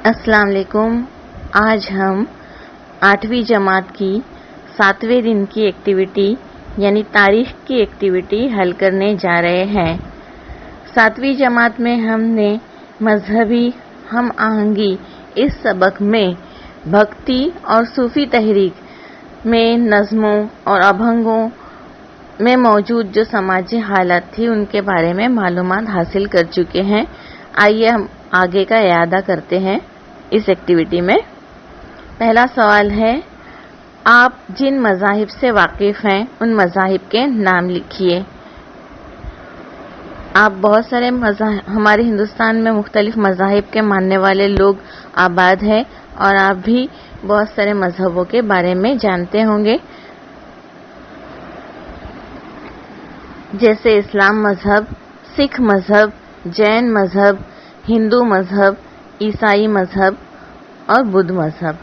अस्सलाम वालेकुम। आज हम 8वीं जमात की 7वें दिन की एक्टिविटी यानी तारीख की एक्टिविटी हल करने जा रहे हैं। 7वीं जमात में हमने मजहबी हम आहंगी इस सबक में भक्ति और सूफी तहरीक में नज़्मों और अभंगों में मौजूद जो समाजी हालत थी उनके बारे में मालूमात हासिल कर चुके हैं। आइए हम आगे का इयादा करते हैं इस एक्टिविटी में। पहला सवाल है, आप जिन मज़ाहिब से वाकिफ़ हैं उन मज़ाहिब के नाम लिखिए। आप बहुत सारे हमारे हिंदुस्तान में मुख्तलिफ मज़ाहिब के मानने वाले लोग आबाद हैं और आप भी बहुत सारे मज़हबों के बारे में जानते होंगे, जैसे इस्लाम मज़हब, सिख मज़हब, जैन मज़हब, हिंदू मज़हब, ईसाई मज़हब और बुद्ध मज़हब।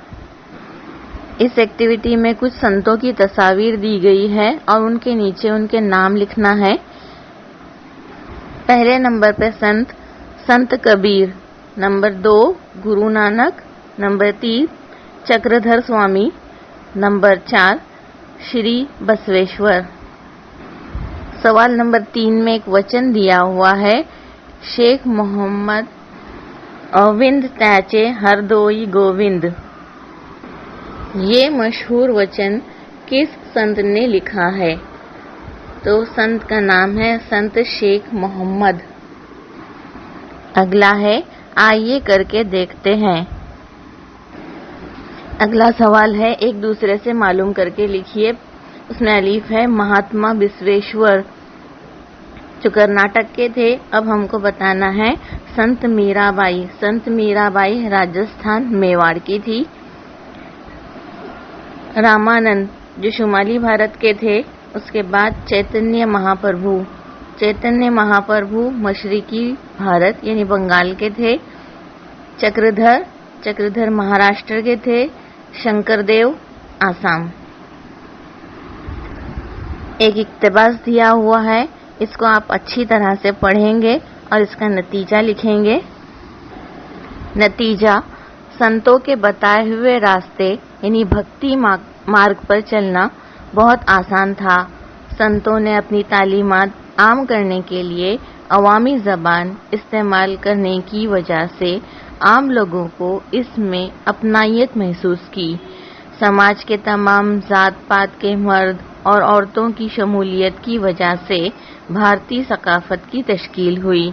इस एक्टिविटी में कुछ संतों की तस्वीर दी गई है और उनके नीचे उनके नाम लिखना है। पहले नंबर पे संत कबीर, नंबर 2 गुरु नानक, नंबर 3 चक्रधर स्वामी, नंबर 4 श्री बसवेश्वर। सवाल नंबर 3 में एक वचन दिया हुआ है, शेख मोहम्मद अविंद त्याचे हरदोई गोविंद। ये मशहूर वचन किस संत ने लिखा है? तो संत का नाम है संत शेख मोहम्मद। अगला है, आइए करके देखते हैं। अगला सवाल है, एक दूसरे से मालूम करके लिखिए। उसमें अलीफ है, महात्मा विश्वेश्वर जो कर्नाटक के थे। अब हमको बताना है संत मीराबाई। संत मीराबाई राजस्थान मेवाड़ की थी। रामानंद जो शुमाली भारत के थे। उसके बाद चैतन्य महाप्रभु। चैतन्य महाप्रभु मशरिकी भारत यानी बंगाल के थे। चक्रधर महाराष्ट्र के थे। शंकरदेव आसाम। एक इक्तबास दिया हुआ है, इसको आप अच्छी तरह से पढ़ेंगे और इसका नतीजा लिखेंगे। नतीजा, संतों के बताए हुए रास्ते यानी भक्ति मार्ग पर चलना बहुत आसान था। संतों ने अपनी तालीमात आम करने के लिए अवामी ज़बान इस्तेमाल करने की वजह से आम लोगों को इसमें अपनायत महसूस की। समाज के तमाम जात पात के मर्द और औरतों की शमूलियत की वजह से भारतीय सकाफत की तश्कील हुई।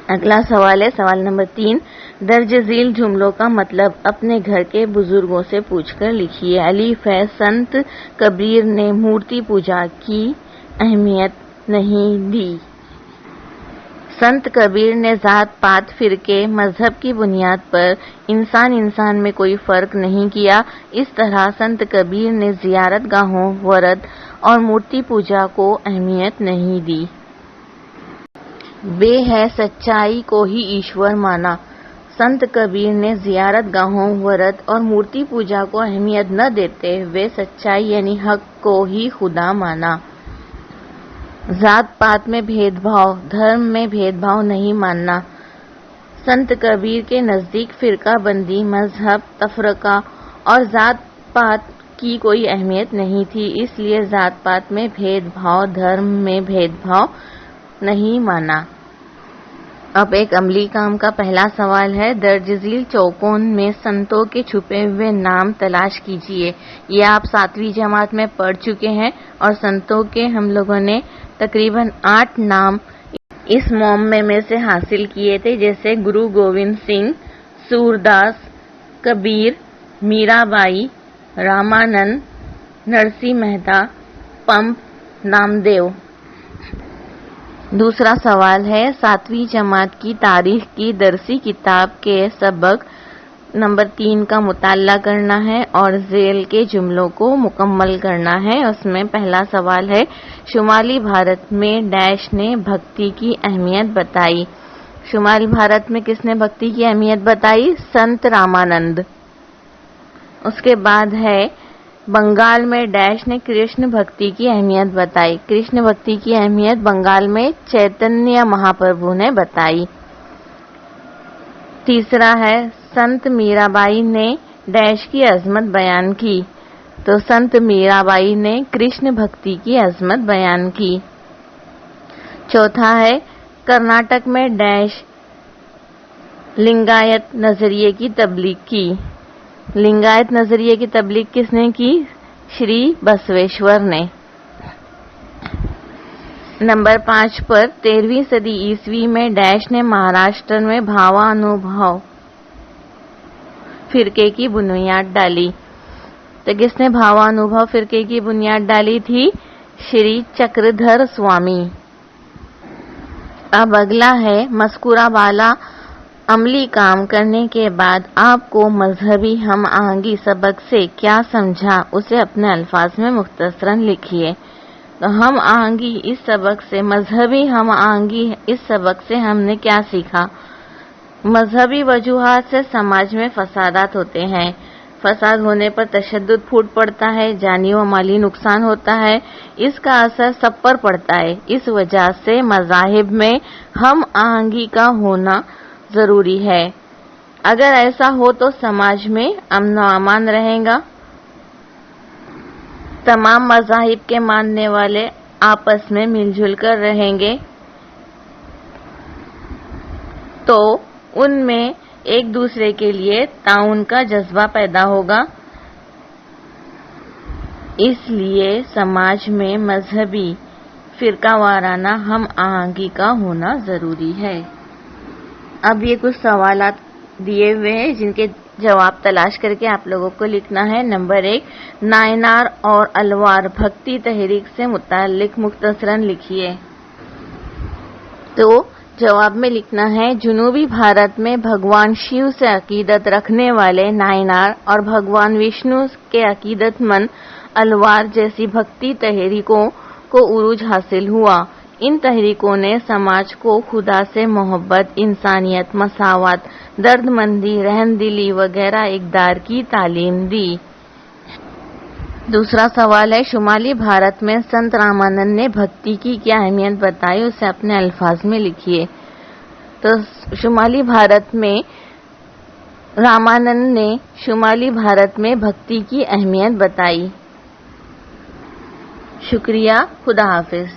अगला सवाल है, सवाल नंबर 3, दर्ज झील जुमलों का मतलब अपने घर के बुजुर्गों से पूछकर लिखिए। अलीफ है, संत कबीर ने मूर्ति पूजा की अहमियत नहीं दी। संत कबीर ने जात पात फिरके मजहब की बुनियाद पर इंसान में कोई फर्क नहीं किया। इस तरह संत कबीर ने जियारत गाहों, वरद और मूर्ति पूजा को अहमियत नहीं दी। वे है सच्चाई को ही ईश्वर माना। संत कबीर ने जियारत गाहों, वरद और मूर्ति पूजा को अहमियत न देते हुए सच्चाई यानी हक को ही खुदा माना। जात पात में भेदभाव, धर्म में भेदभाव नहीं मानना। संत कबीर के नज़दीक फिरका बंदी, मजहब, तफरका और जात पात की कोई अहमियत नहीं थी, इसलिए जात पात में भेदभाव, धर्म में भेदभाव नहीं माना। अब एक अमली काम का पहला सवाल है, दर्ज झील चौकोन में संतों के छुपे हुए नाम तलाश कीजिए। ये आप 7वीं जमात में पढ़ चुके हैं और संतों के हम लोगों ने तकरीबन 8 नाम इस मोहम्मे में से हासिल किए थे, जैसे गुरु गोविंद सिंह, सूरदास, कबीर, मीराबाई, रामानंद, नरसिंह मेहता, पंप, नामदेव। दूसरा सवाल है, 7वीं जमात की तारीख की दरसी किताब के सबक नंबर 3 का मुताला करना है और झेल के जुमलों को मुकम्मल करना है। उसमें पहला सवाल है, शुमाली भारत में डैश ने भक्ति की अहमियत बताई। शुमाली भारत में किसने भक्ति की अहमियत बताई? संत रामानंद। उसके बाद है, बंगाल में डैश ने कृष्ण भक्ति की अहमियत बताई। कृष्ण भक्ति की अहमियत बंगाल में चैतन्य महाप्रभु ने बताई। تیسرا ہے संत मीराबाई ने डैश की अजमत बयान की। तो संत मीराबाई ने कृष्ण भक्ति की अजमत बयान की। चौथा है कर्नाटक में डैश लिंगायत नजरिए की तबलीग की। लिंगायत नजरिए की तबलीग किसने की? श्री बसवेश्वर ने। नंबर 5 पर 13वीं सदी ईस्वी में डैश ने महाराष्ट्र में भावानुभाव फिरके की बुनियाद डाली। तो किसने भावानुभाव फिरके की बुनियाद डाली थी? श्री चक्रधर स्वामी। अब अगला है मस्कुरा वाला अमली काम करने के बाद आपको मजहबी हम आहंगी सबक से क्या समझा, उसे अपने अल्फाज में मुख्तसरन लिखिए। तो हम आहंगी इस सबक से, मजहबी हम आहंगी इस सबक से हमने क्या सीखा? मजहबी वजूहात से समाज में फसादात होते हैं। फसाद होने पर तशद्दुद फूट पड़ता है, जानी व माली नुकसान होता है, इसका असर सब पर पड़ता है। इस वजह से मज़ाहिब में हम आहंगी का होना जरूरी है। अगर ऐसा हो तो समाज में अमन व अमान रहेगा। तमाम मज़ाहिब के मानने वाले आपस में मिलजुल कर रहेंगे तो उनमें एक दूसरे के लिए ताउन का जज्बा पैदा होगा। इसलिए समाज में मजहबी फिरका वाराना हम आहंगी का होना जरूरी है। अब ये कुछ सवालात दिए हुए हैं जिनके जवाब तलाश करके आप लोगों को लिखना है। नंबर 1, नायनार और अलवार भक्ति तहरीक से मुताल्लिक मुख्तसरन लिखिए। तो जवाब में लिखना है, जनूबी भारत में भगवान शिव से अकीदत रखने वाले नायनार और भगवान विष्णु के अकीदतमंद अलवार जैसी भक्ति तहरीकों को उरूज हासिल हुआ। इन तहरीकों ने समाज को खुदा से मोहब्बत, इंसानियत, मसावत, दर्दमंदी, रहमदिली वगैरह इक़दार की तालीम दी। दूसरा सवाल है, शुमाली भारत में संत रामानंद ने भक्ति की क्या अहमियत बताई, उसे अपने अल्फाज में लिखिए। तो शुमाली भारत में रामानंद ने शुमाली भारत में भक्ति की अहमियत बताई। शुक्रिया, खुदा हाफिज।